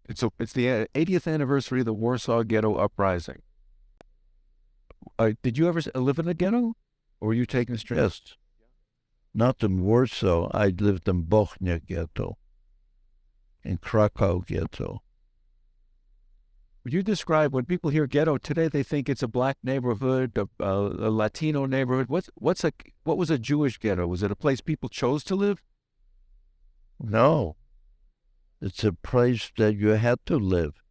It's the 80th anniversary of the Warsaw Ghetto Uprising. Did you ever live in a ghetto, or were you taken straight? Yes. Not in Warsaw. I lived in Bochnia ghetto, in Krakow ghetto. Would you describe, when people hear ghetto today, they think it's a black neighborhood, a Latino neighborhood. What was a Jewish ghetto? Was it a place people chose to live? No. It's a place that you had to live.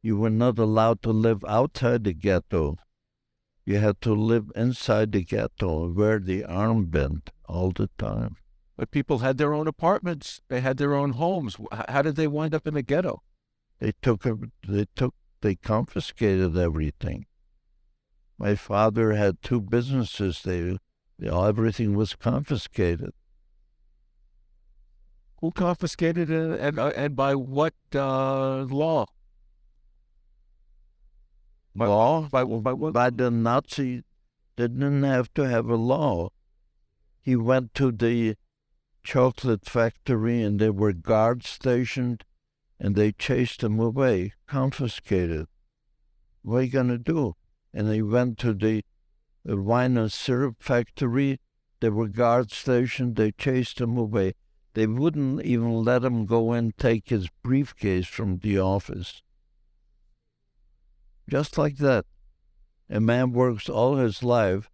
You were not allowed to live outside the ghetto. You had to live inside the ghetto, wear the armband all the time. But people had their own apartments. They had their own homes. How did they wind up in a ghetto? They confiscated everything. My father had 2 businesses. Everything was confiscated. Who confiscated it, and by what law? Law? By what? By the Nazi, didn't have to have a law. He went to the chocolate factory and there were guards stationed and they chased him away, confiscated. What are you going to do? And he went to the wine and syrup factory. There were guards stationed. They chased him away. They wouldn't even let him go in, take his briefcase from the office. Just like that. A man works all his life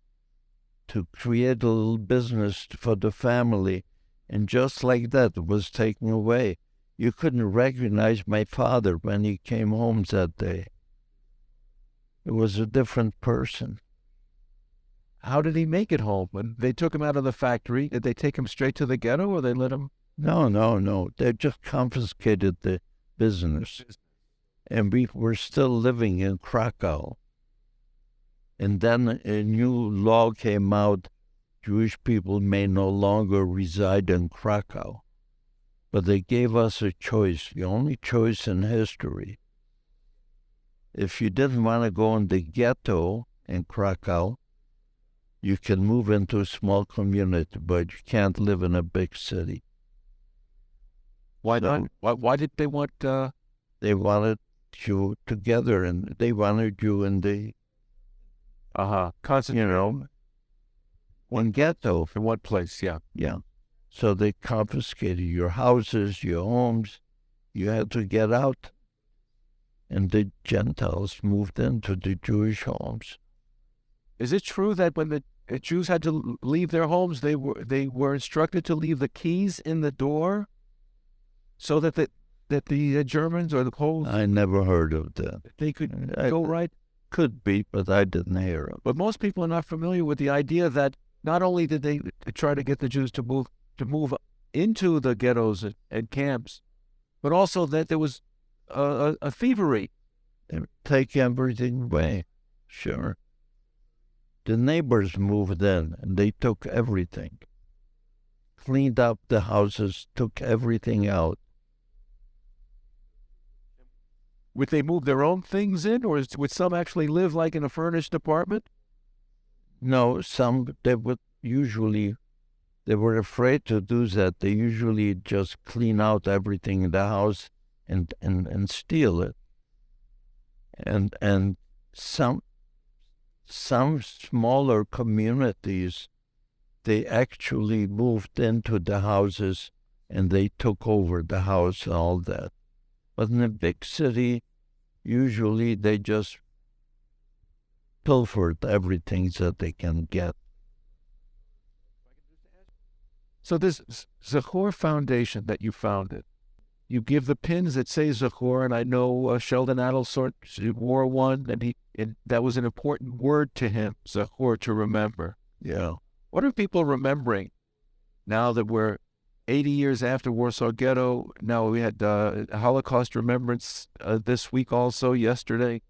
to create a little business for the family, and just like that, it was taken away. You couldn't recognize my father when he came home that day. It was a different person. How did he make it home? When they took him out of the factory, did they take him straight to the ghetto, or they let him? No. They just confiscated the business. And we were still living in Krakow. And then a new law came out. Jewish people may no longer reside in Krakow. But they gave us a choice, the only choice in history. If you didn't want to go in the ghetto in Krakow, you can move into a small community, but you can't live in a big city. Why not? Why did they want? They wanted you together, and they wanted you in the, one ghetto. In one place, yeah. Yeah. So they confiscated your houses, your homes. You had to get out. And the Gentiles moved into the Jewish homes. Is it true that when the Jews had to leave their homes, they were instructed to leave the keys in the door, so that the Germans or the Poles? I never heard of that. They could go right. Could be, but I didn't hear of it. But most people are not familiar with the idea that not only did they try to get the Jews to move into the ghettos and camps, but also that there was a thievery. They take everything away. Sure. The neighbors moved in and they took everything. Cleaned up the houses, took everything out. Would they move their own things in, or would some actually live like in a furnished apartment? No, some, they were afraid to do that. They usually just clean out everything in the house and steal it. And some smaller communities, they actually moved into the houses and they took over the house and all that. But in a big city, usually they just pilfered everything that they can get. So this Shoah Foundation that you founded, you give the pins that say Shoah, and I know Sheldon Adelson wore one, and that was an important word to him, Shoah, to remember. Yeah. What are people remembering now that we're 80 years after Warsaw Ghetto? Now we had Holocaust Remembrance this week also, yesterday.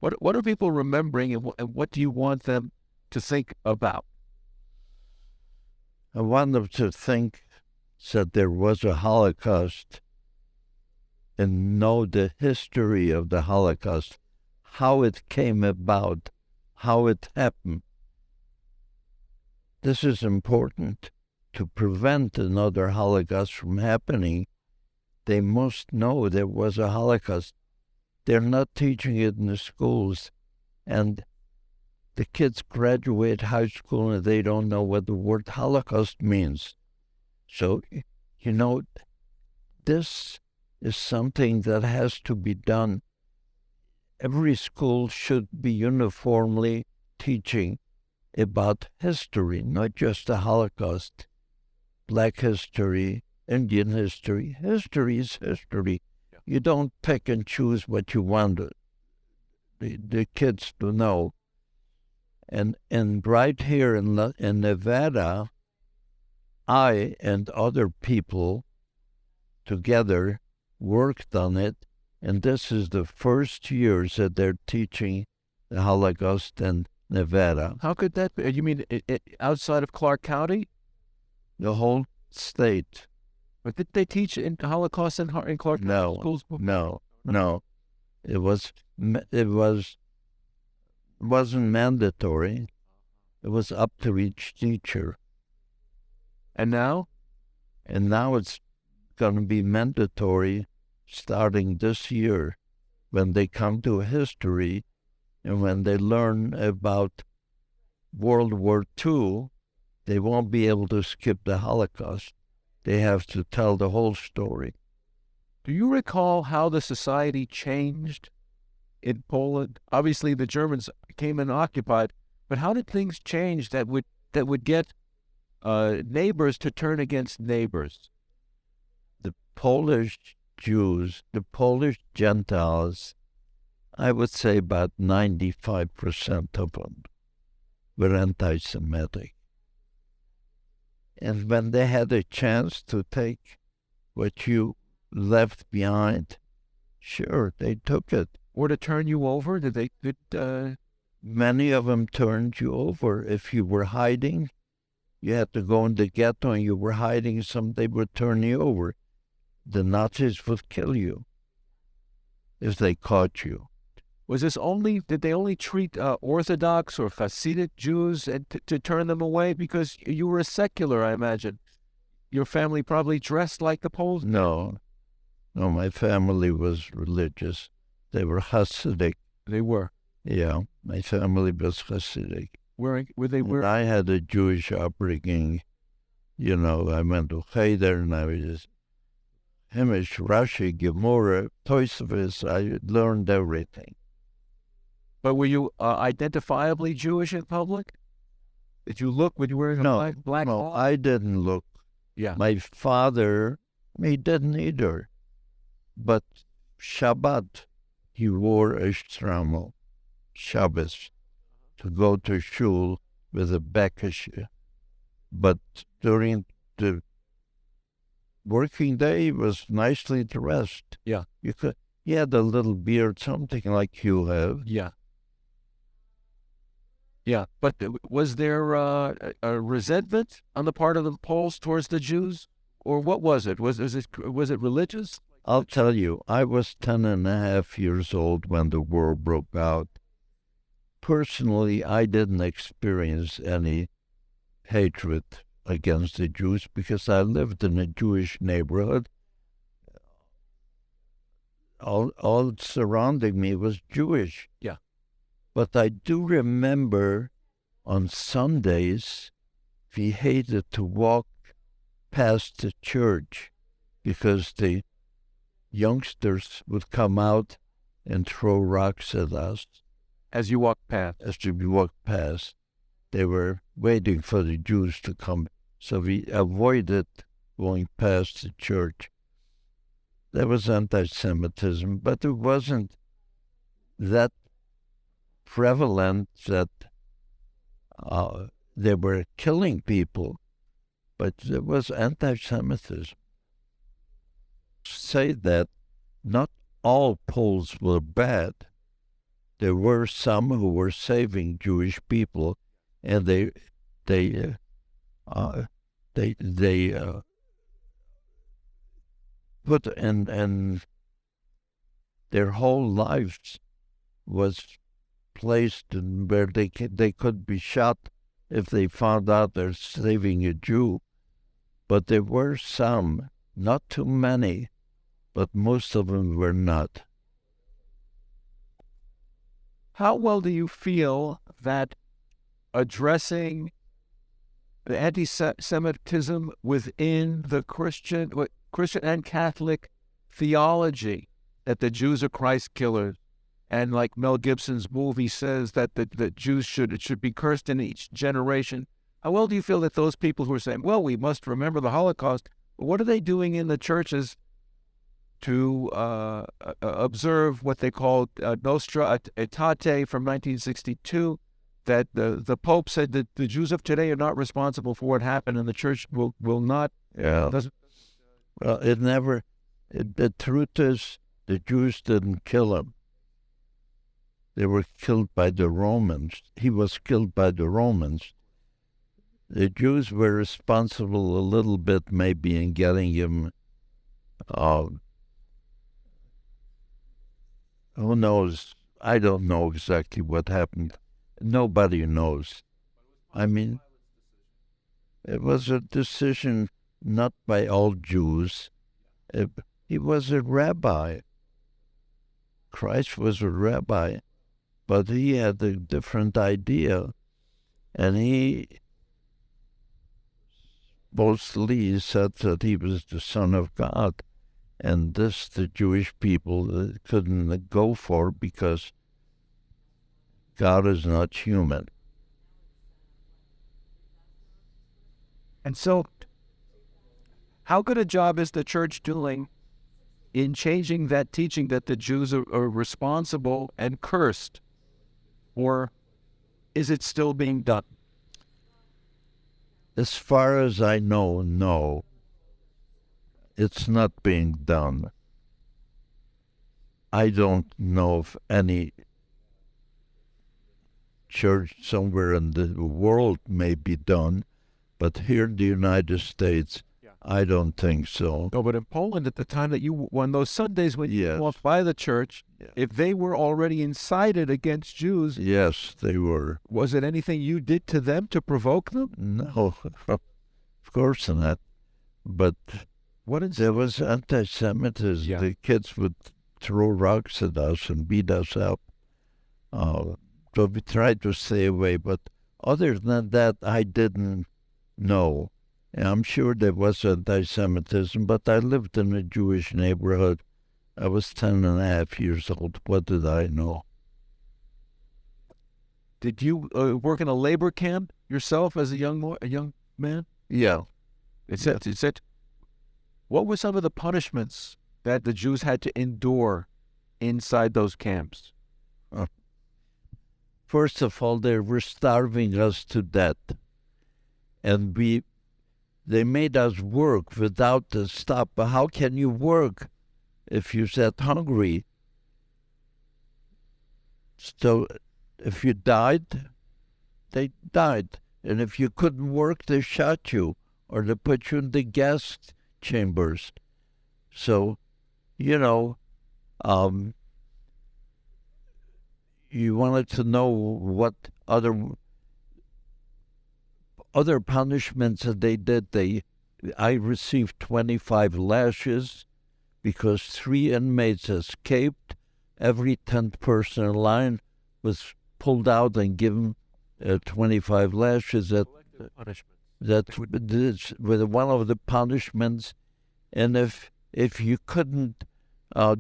What are people remembering, and what do you want them to think about? I want them to think that there was a Holocaust and know the history of the Holocaust, how it came about, how it happened. This is important to prevent another Holocaust from happening. They must know there was a Holocaust. They're not teaching it in the schools. And the kids graduate high school and they don't know what the word Holocaust means. So, this is something that has to be done. Every school should be uniformly teaching about history, not just the Holocaust. Black history, Indian history. History is history. Yeah. You don't pick and choose what you want the kids to know. And right here in Nevada, I and other people together worked on it, and this is the first years that they're teaching the Holocaust in Nevada. How could that be? You mean outside of Clark County? The whole state. But did they teach in Holocaust in Clark County schools? No. It wasn't mandatory. It was up to each teacher. And now? And now it's going to be mandatory starting this year when they come to history and when they learn about World War II, they won't be able to skip the Holocaust. They have to tell the whole story. Do you recall how the society changed in Poland? Obviously, the Germans came and occupied, but how did things change that would get neighbors to turn against neighbors? The Polish Jews, the Polish Gentiles, I would say about 95% of them were anti-Semitic. And when they had a chance to take what you left behind, sure, they took it. Or to turn you over? Did they? Many of them turned you over. If you were hiding, you had to go in the ghetto and you were hiding, they would turn you over. The Nazis would kill you if they caught you. Was this did they only treat Orthodox or Hasidic Jews and to turn them away? Because you were a secular, I imagine. Your family probably dressed like the Poles? No, my family was religious. They were Hasidic. They were? Yeah, my family was Hasidic. Were they? I had a Jewish upbringing. I went to Cheder and I was Hamish, Rashi, Gemara, Tosafos. I learned everything. But were you identifiably Jewish in public? Did you look when you were wearing a black No, I didn't look. Yeah. My father, he didn't either. But Shabbat, he wore a shtreimel, Shabbos, to go to shul with a bekesh. But during the working day, he was nicely dressed. Yeah. He had a little beard, something like you have. Yeah. Yeah, but was there a resentment on the part of the Poles towards the Jews? Or what was it? Was it religious? I'll tell you, I was 10 and a half years old when the war broke out. Personally, I didn't experience any hatred against the Jews because I lived in a Jewish neighborhood. All surrounding me was Jewish. Yeah. But I do remember on Sundays, we hated to walk past the church because the youngsters would come out and throw rocks at us. As you walked past? As we walked past. They were waiting for the Jews to come, so we avoided going past the church. There was anti-Semitism, but it wasn't that prevalent that they were killing people, but there was anti-Semitism. Say that not all Poles were bad. There were some who were saving Jewish people, and they put and their whole lives was placed in where they could be shot if they found out they're saving a Jew. But there were some, not too many, but most of them were not. How well do you feel that addressing the anti-Semitism within the Christian and Catholic theology, that the Jews are Christ killers, and like Mel Gibson's movie says that the Jews should be cursed in each generation? How well do you feel that those people who are saying, well, we must remember the Holocaust, what are they doing in the churches to observe what they called Nostra Aetate from 1962, that the Pope said that the Jews of today are not responsible for what happened, and the church will not. Yeah. Well, the truth is, the Jews didn't kill him. They were killed by the Romans. He was killed by the Romans. The Jews were responsible a little bit, maybe, in getting him. Who knows? I don't know exactly what happened. Nobody knows. I mean, it was a decision not by all Jews. He was a rabbi. Christ was a rabbi, but he had a different idea, and he mostly said that he was the Son of God, and this the Jewish people couldn't go for because God is not human. And so, how good a job is the church doing in changing that teaching that the Jews are responsible and cursed? Or is it still being done? As far as I know, no. It's not being done. I don't know of any church somewhere in the world may be done, but here in the United States, I don't think so. No, but in Poland, at the time that on those Sundays when you Yes. walked by the church, if they were already incited against Jews, Yes, they were. was it anything you did to them to provoke them? No, of course not. But there was anti-Semitism. Yeah. The kids would throw rocks at us and beat us up. So we tried to stay away. But other than that, I didn't know. And I'm sure there was anti-Semitism, but I lived in a Jewish neighborhood. I was 10 and a half years old. What did I know? Did you work in a labor camp yourself as a young man? Yeah. What were some of the punishments that the Jews had to endure inside those camps? First of all, they were starving us to death. And they made us work without the stop. But how can you work if you're that hungry? So if you died, they died. And if you couldn't work, they shot you or they put you in the gas chambers. So, you wanted to know what other punishments that they did. I received 25 lashes because 3 inmates escaped. Every 10th person in line was pulled out and given 25 lashes. That was one of the punishments. And if you couldn't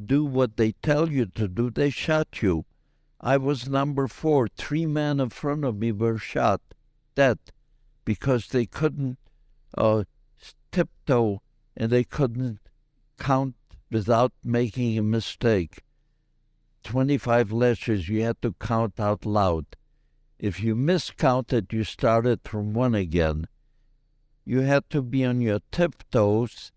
do what they tell you to do, they shot you. I was number 4. 3 men in front of me were shot dead because they couldn't tiptoe and they couldn't count without making a mistake. 25 lashes, you had to count out loud. If you miscounted, you started from 1 again. You had to be on your tiptoes,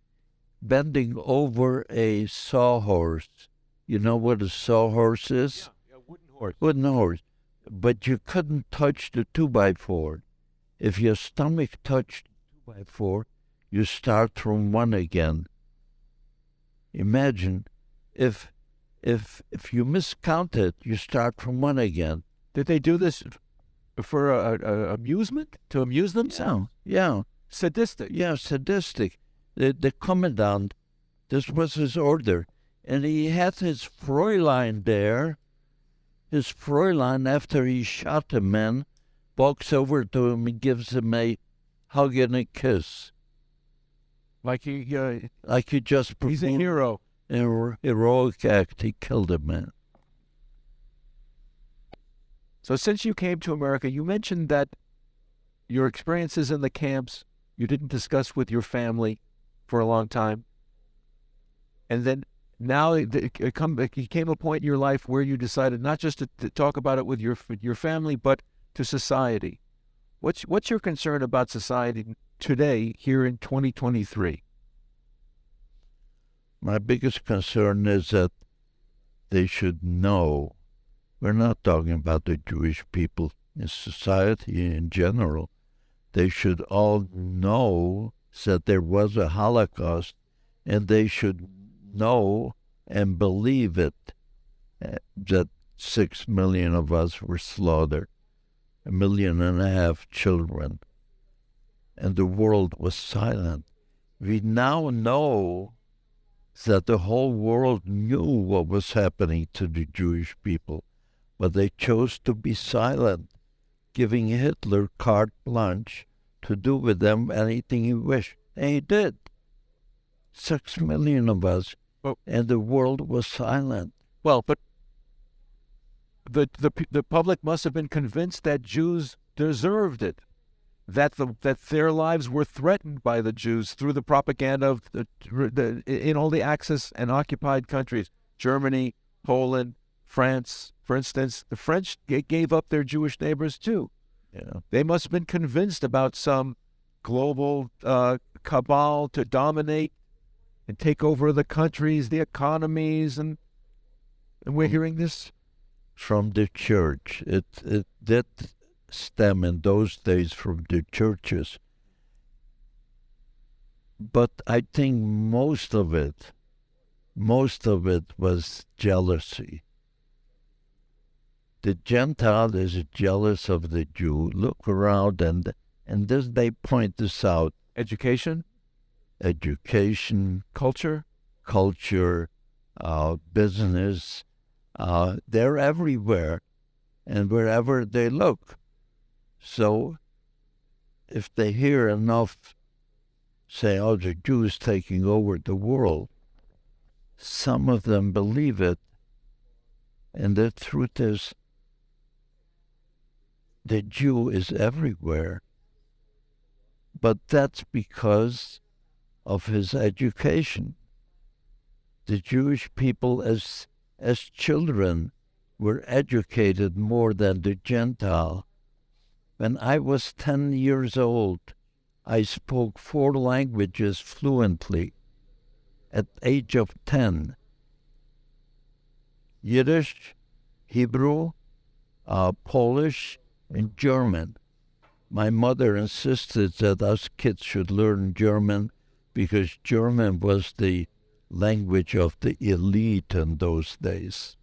bending over a sawhorse. You know what a sawhorse is? Yeah, wooden horse. Wooden horse. But you couldn't touch the 2x4. If your stomach touched the 2x4, you start from 1 again. Imagine if you miscounted, you start from 1 again. Did they do this for amusement? To amuse themselves? Yeah. Sadistic? Yeah, sadistic. The commandant This was his order. And he had his Fräulein there. His Fräulein, after he shot the man, walks over to him and gives him a hug and a kiss. Like he just he's a performed hero. a heroic act. He killed a man. So since you came to America, you mentioned that your experiences in the camps you didn't discuss with your family for a long time. And then now it came a point in your life where you decided not just to talk about it with your family, but to society. What's your concern about society today here in 2023? My biggest concern is that they should know. We're not talking about the Jewish people in society in general. They should all know that there was a Holocaust, and they should know and believe it, that 6 million of us were slaughtered, 1.5 million children, and the world was silent. We now know that the whole world knew what was happening to the Jewish people, but they chose to be silent, giving Hitler carte blanche to do with them anything he wished. And he did. 6 million of us, and the world was silent. Well, but the public must have been convinced that Jews deserved it, that their lives were threatened by the Jews through the propaganda of in all the Axis and occupied countries, Germany, Poland, France, for instance. The French gave up their Jewish neighbors too. Yeah. They must have been convinced about some global cabal to dominate and take over the countries, the economies, and we're hearing this from the church. It did stem in those days from the churches. But I think most of it was jealousy. The Gentile is jealous of the Jew. Look around, and this, they point this out. Education, culture, business. They're everywhere, and wherever they look. So if they hear enough say, oh, the Jews taking over the world, some of them believe it. And the truth is, the Jew is everywhere. But that's because of his education. The Jewish people as children were educated more than the Gentile. When I was 10 years old, I spoke 4 languages fluently at age of 10. Yiddish, Hebrew, Polish, and German. My mother insisted that us kids should learn German because German was the language of the elite in those days.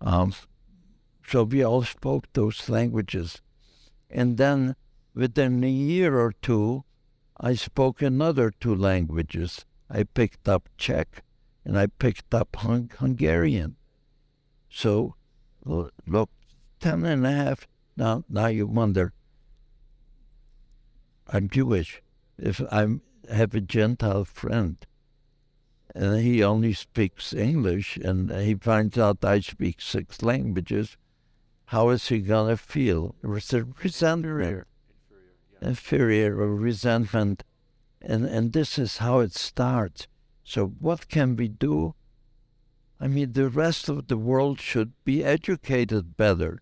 So we all spoke those languages. And then within a year or two, I spoke another 2 languages. I picked up Czech and I picked up Hungarian. So, look, 10 and a half. Now you wonder, I'm Jewish. If I have a Gentile friend and he only speaks English and he finds out I speak 6 languages, how is he going to feel? It's a resentment. Inferior or resentment. And this is how it starts. So what can we do? I mean, the rest of the world should be educated better.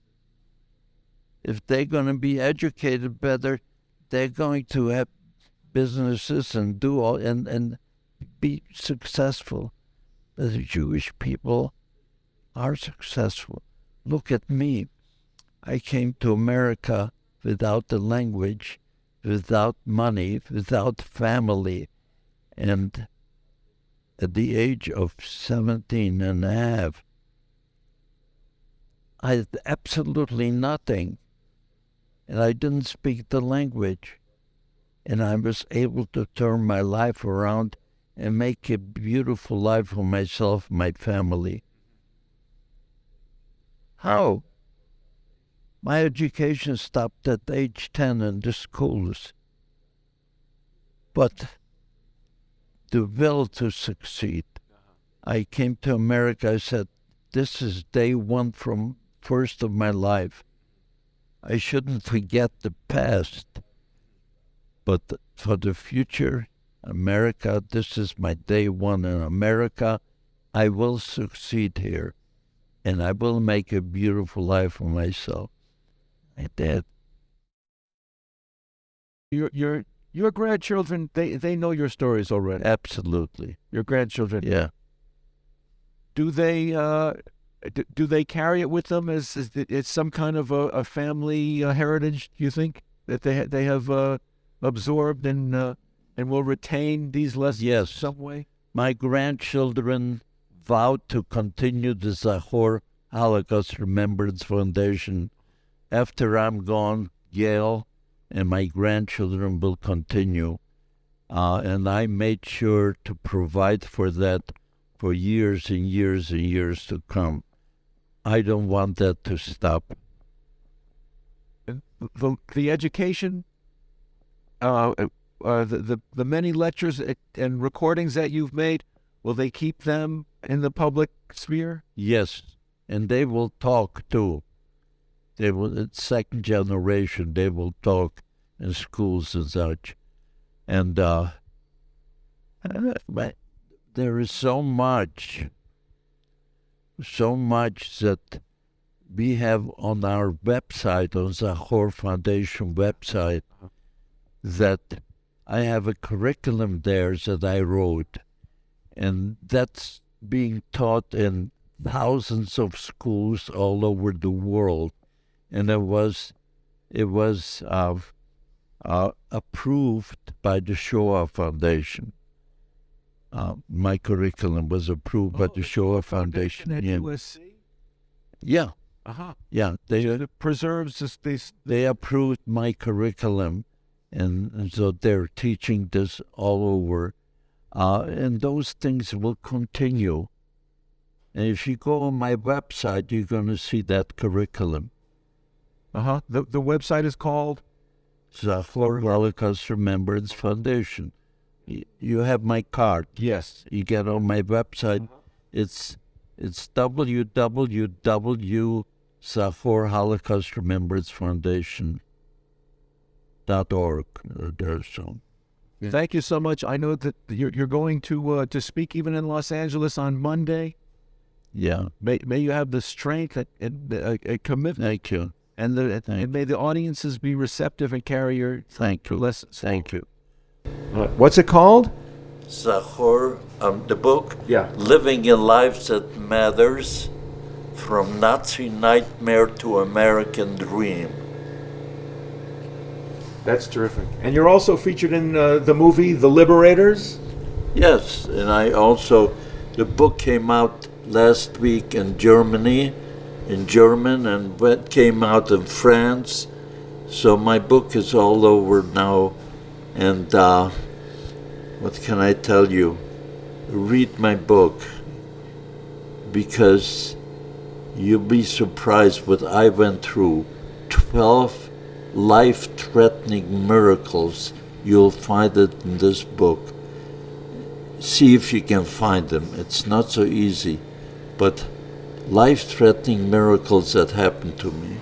If they're going to be educated better, they're going to have businesses and do all and be successful. The Jewish people are successful. Look at me. I came to America without the language, without money, without family. And at the age of 17 and a half, I had absolutely nothing. And I didn't speak the language. And I was able to turn my life around and make a beautiful life for myself, my family. How? My education stopped at age 10 in the schools. But the will to succeed. I came to America, I said, this is day one from first of my life. I shouldn't forget the past. But for the future, America, this is my day one in America. I will succeed here. And I will make a beautiful life for myself. I did. Your grandchildren, they know your stories already. Absolutely. Your grandchildren. Yeah. Do they carry it with them as it's some kind of a family heritage? Do you think that they have absorbed and will retain these lessons? Yes. Some way? My grandchildren vowed to continue the Zachor Holocaust Remembrance Foundation. After I'm gone, Gail and my grandchildren will continue. And I made sure to provide for that for years and years and years to come. I don't want that to stop. The education, the many lectures and recordings that you've made, will they keep them in the public sphere? Yes, and they will talk too. They will, it's second generation, they will talk in schools and such. And but there is so much that we have on our website, on the Zachor Foundation website, that I have a curriculum there that I wrote, and that's being taught in thousands of schools all over the world. And it was approved by the Shoah Foundation. My curriculum was approved by the Shoah Foundation. At Yeah. USC? Yeah. Uh-huh. Yeah, It preserves this. they approved my curriculum, and so they're teaching this all over. And those things will continue. And if you go on my website, you're going to see that curriculum. Uh-huh. The website is called? Zachor Holocaust Remembrance Foundation. You have my card. Yes. You get on my website. It's www.Zachor Holocaust Remembrance Foundation.org. There's some. Yeah. Thank you so much. I know that you're going to speak even in Los Angeles on Monday. Yeah. May you have the strength and a commitment. Thank you. And may the audiences be receptive and carry your lessons. Thank you. What's it called? Zachor, the book, Yeah. Living a Life That Matters, From Nazi Nightmare to American Dream. That's terrific. And you're also featured in the movie The Liberators? Yes, and I also, the book came out last week in Germany, in German, and it came out in France. So my book is all over now. And what can I tell you? Read my book, because you'll be surprised what I went through. 12 life-threatening miracles. You'll find it in this book. See if you can find them. It's not so easy, but life-threatening miracles that happened to me.